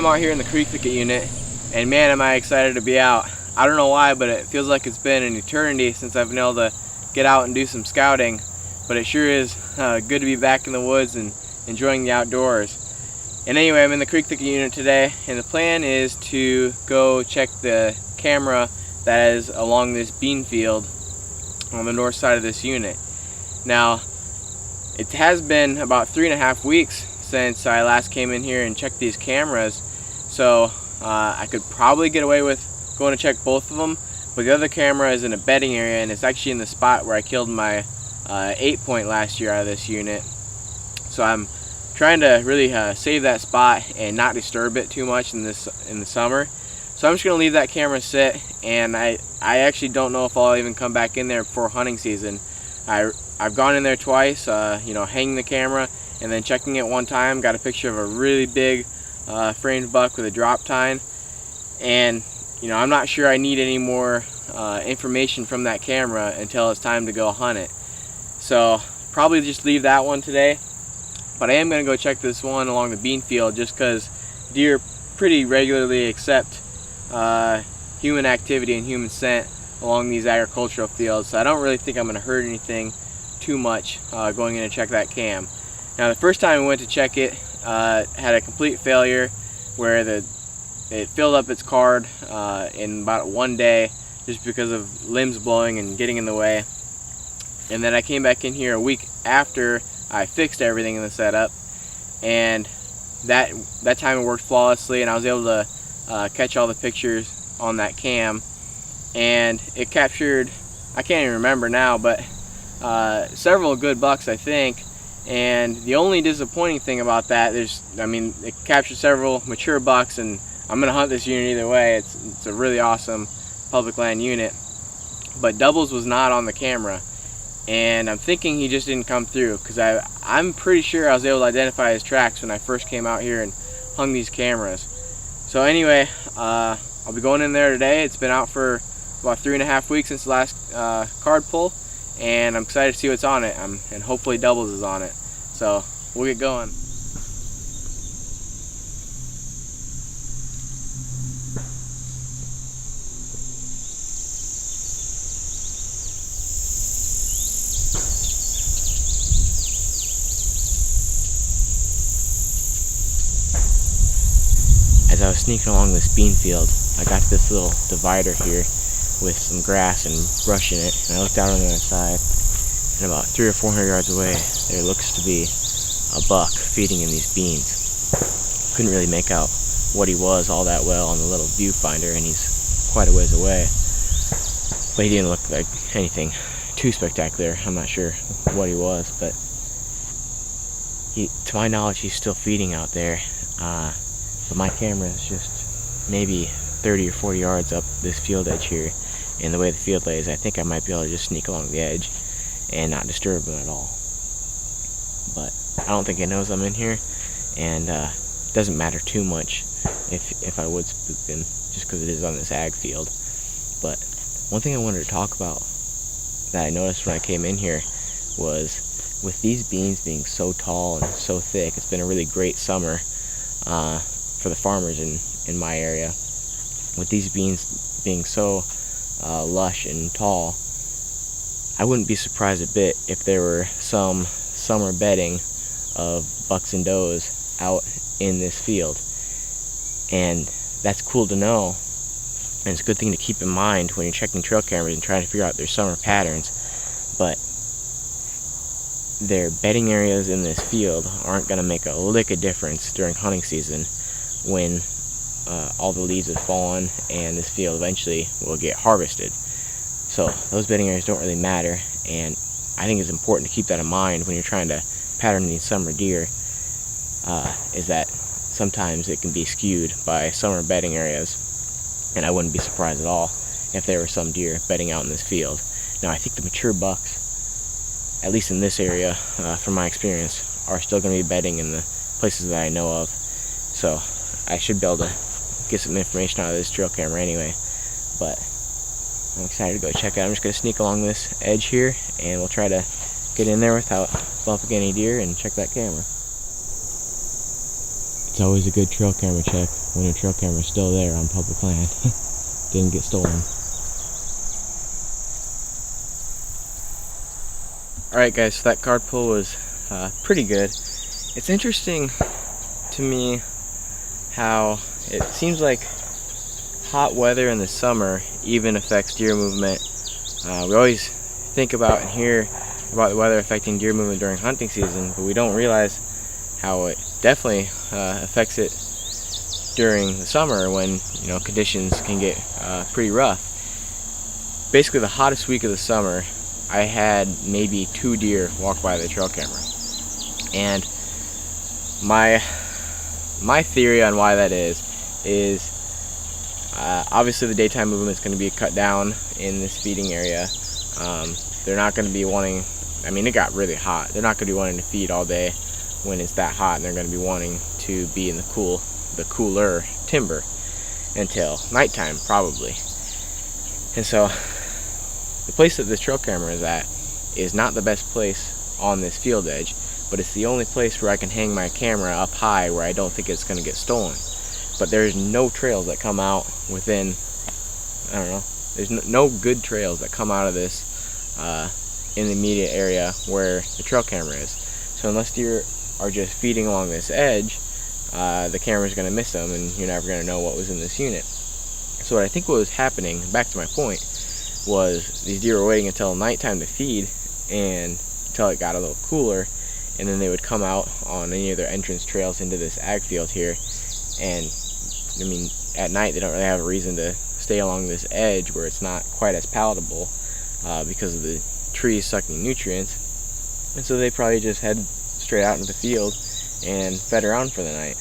I'm out here in the creek thicket unit, and man, am I excited to be out. I don't know why, but it feels like it's been an eternity since I've been able to get out and do some scouting, but it sure is good to be back in the woods and enjoying the outdoors. And anyway, I'm in the creek thicket unit today, and the plan is to go check the camera that is along this bean field on the north side of this unit. Now, it has been about 3.5 weeks since I last came in here and checked these cameras, so I could probably get away with going to check both of them, but the other camera is in a bedding area, and it's actually in the spot where I killed my 8-point last year out of this unit. So I'm trying to really save that spot and not disturb it too much in the summer. So I'm just gonna leave that camera sit, and I actually don't know if I'll even come back in there before hunting season. I've gone in there twice, hanging the camera and then checking it one time. Got a picture of a really big framed buck with a drop tine, and I'm not sure I need any more information from that camera until it's time to go hunt it. So probably just leave that one today, but I am going to go check this one along the bean field just because deer pretty regularly accept human activity and human scent along these agricultural fields, so I don't really think I'm going to hurt anything too much going in to check that cam. Now, the first time we went to check it, had a complete failure where it filled up its card in about one day just because of limbs blowing and getting in the way. And then I came back in here a week after I fixed everything in the setup, and that time it worked flawlessly, and I was able to catch all the pictures on that cam, and it captured, I can't even remember now, but several good bucks, I think. And the only disappointing thing about that, it captured several mature bucks, and I'm gonna hunt this unit either way. It's a really awesome public land unit, but Doubles was not on the camera, and I'm thinking he just didn't come through, because I'm pretty sure I was able to identify his tracks when I first came out here and hung these cameras. So anyway, I'll be going in there today. It's been out for about 3.5 weeks since the last card pull, and I'm excited to see what's on it, and hopefully Doubles is on it. So we'll get going. As I was sneaking along this bean field, I got to this little divider here with some grass and brush in it, and I looked out on the other side, and about 300 or 400 yards away there looks to be a buck feeding in these beans. Couldn't really make out what he was all that well on the little viewfinder, and he's quite a ways away, but he didn't look like anything too spectacular. I'm not sure what he was, but to my knowledge he's still feeding out there, but my camera is just maybe 30 or 40 yards up this field edge here, and the way the field lays, I think I might be able to just sneak along the edge and not disturb him at all. But I don't think he knows I'm in here, and it doesn't matter too much if I would spook him, just because it is on this ag field. But one thing I wanted to talk about that I noticed when I came in here was, with these beans being so tall and so thick, it's been a really great summer for the farmers in my area. With these beans being so lush and tall, I wouldn't be surprised a bit if there were some summer bedding of bucks and does out in this field. And that's cool to know, and it's a good thing to keep in mind when you're checking trail cameras and trying to figure out their summer patterns. But their bedding areas in this field aren't going to make a lick of difference during hunting season, when all the leaves have fallen and this field eventually will get harvested. So those bedding areas don't really matter, and I think it's important to keep that in mind when you're trying to pattern these summer deer, is that sometimes it can be skewed by summer bedding areas, and I wouldn't be surprised at all if there were some deer bedding out in this field. Now, I think the mature bucks, at least in this area, from my experience, are still going to be bedding in the places that I know of, so I should be able to get some information out of this trail camera anyway. But I'm excited to go check it out. I'm just going to sneak along this edge here, and we'll try to get in there without bumping any deer and check that camera. It's always a good trail camera check when a trail camera is still there on public land. Didn't get stolen. Alright guys, so that card pull was pretty good. It's interesting to me how it seems like hot weather in the summer even affects deer movement. We always think about and hear about the weather affecting deer movement during hunting season, but we don't realize how it definitely affects it during the summer when, you know, conditions can get pretty rough. Basically the hottest week of the summer, I had maybe 2 deer walk by the trail camera. And my theory on why that is obviously the daytime movement is going to be cut down in this feeding area. They're not going to be wanting, I mean, it got really hot. They're not going to be wanting to feed all day when it's that hot, and they're going to be wanting to be in the cooler timber until nighttime probably. And so the place that this trail camera is at is not the best place on this field edge, but it's the only place where I can hang my camera up high where I don't think it's going to get stolen. But there's no trails that come out within, I don't know, there's no good trails that come out of this in the immediate area where the trail camera is. So unless deer are just feeding along this edge, the camera's going to miss them and you're never going to know what was in this unit. So what I think what was happening, back to my point, was these deer were waiting until nighttime to feed and until it got a little cooler, and then they would come out on any of their entrance trails into this ag field here. And I mean, at night they don't really have a reason to stay along this edge where it's not quite as palatable because of the trees sucking nutrients, and so they probably just head straight out into the field and fed around for the night.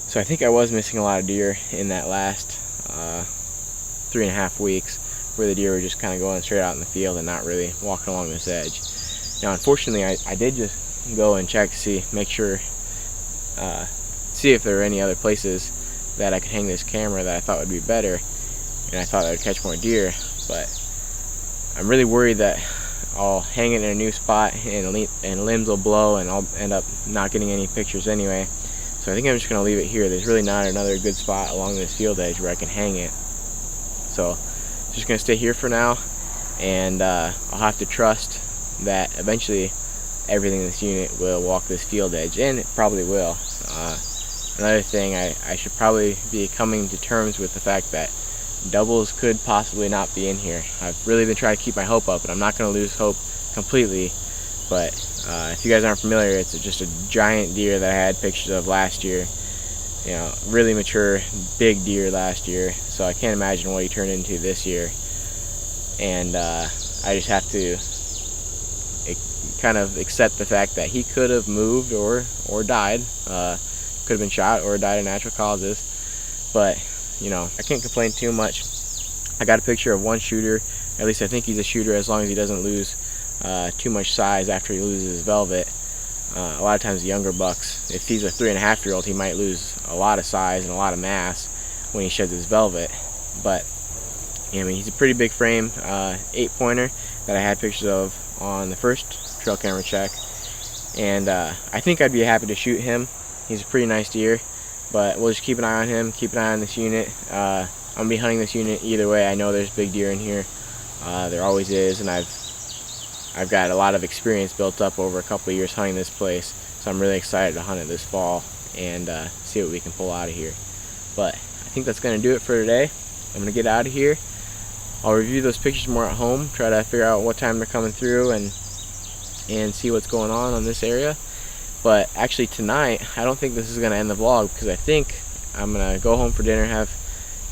So I think I was missing a lot of deer in that last 3.5 weeks where the deer were just kind of going straight out in the field and not really walking along this edge. Now unfortunately I did just go and check to make sure if there were any other places that I could hang this camera that I thought would be better, and I thought I would catch more deer, but I'm really worried that I'll hang it in a new spot and limbs will blow and I'll end up not getting any pictures anyway. So I think I'm just going to leave it here. There's really not another good spot along this field edge where I can hang it. So just going to stay here for now, and I'll have to trust that eventually everything in this unit will walk this field edge, and it probably will. Another thing, I should probably be coming to terms with the fact that doubles could possibly not be in here. I've really been trying to keep my hope up, and I'm not going to lose hope completely. But if you guys aren't familiar, it's just a giant deer that I had pictures of last year. You know, really mature, big deer last year. So I can't imagine what he turned into this year. And I just have to kind of accept the fact that he could have moved or died. Could have been shot or died of natural causes. But you know, I can't complain too much. I got a picture of one shooter. At least I think he's a shooter, as long as he doesn't lose too much size after he loses his velvet. A lot of times the younger bucks, if he's a 3.5-year-old, he might lose a lot of size and a lot of mass when he sheds his velvet. But I mean, he's a pretty big frame 8-pointer that I had pictures of on the first trail camera check, and I think I'd be happy to shoot him. He's a pretty nice deer, but we'll just keep an eye on him, keep an eye on this unit. I'm gonna be hunting this unit either way. I know there's big deer in here. There always is, and I've got a lot of experience built up over a couple of years hunting this place, so I'm really excited to hunt it this fall and see what we can pull out of here. But I think that's gonna do it for today. I'm gonna get out of here. I'll review those pictures more at home, try to figure out what time they're coming through and see what's going on this area. But actually tonight, I don't think this is gonna end the vlog, because I think I'm gonna go home for dinner,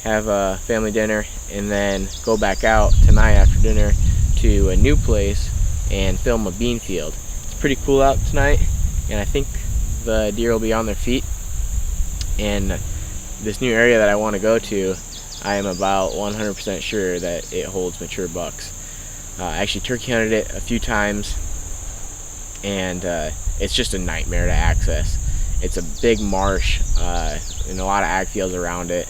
have a family dinner, and then go back out tonight after dinner to a new place and film a bean field. It's pretty cool out tonight, and I think the deer will be on their feet. And this new area that I want to go to, I am about 100% sure that it holds mature bucks. I actually turkey hunted it a few times, and it's just a nightmare to access. It's a big marsh and a lot of ag fields around it,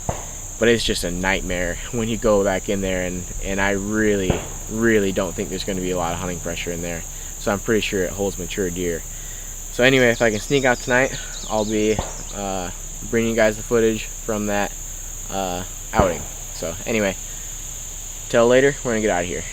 but it's just a nightmare when you go back in there, and I really don't think there's going to be a lot of hunting pressure in there. So I'm pretty sure it holds mature deer. So anyway, if I can sneak out tonight, I'll be bring you guys the footage from that outing. So anyway, till later, we're gonna get out of here.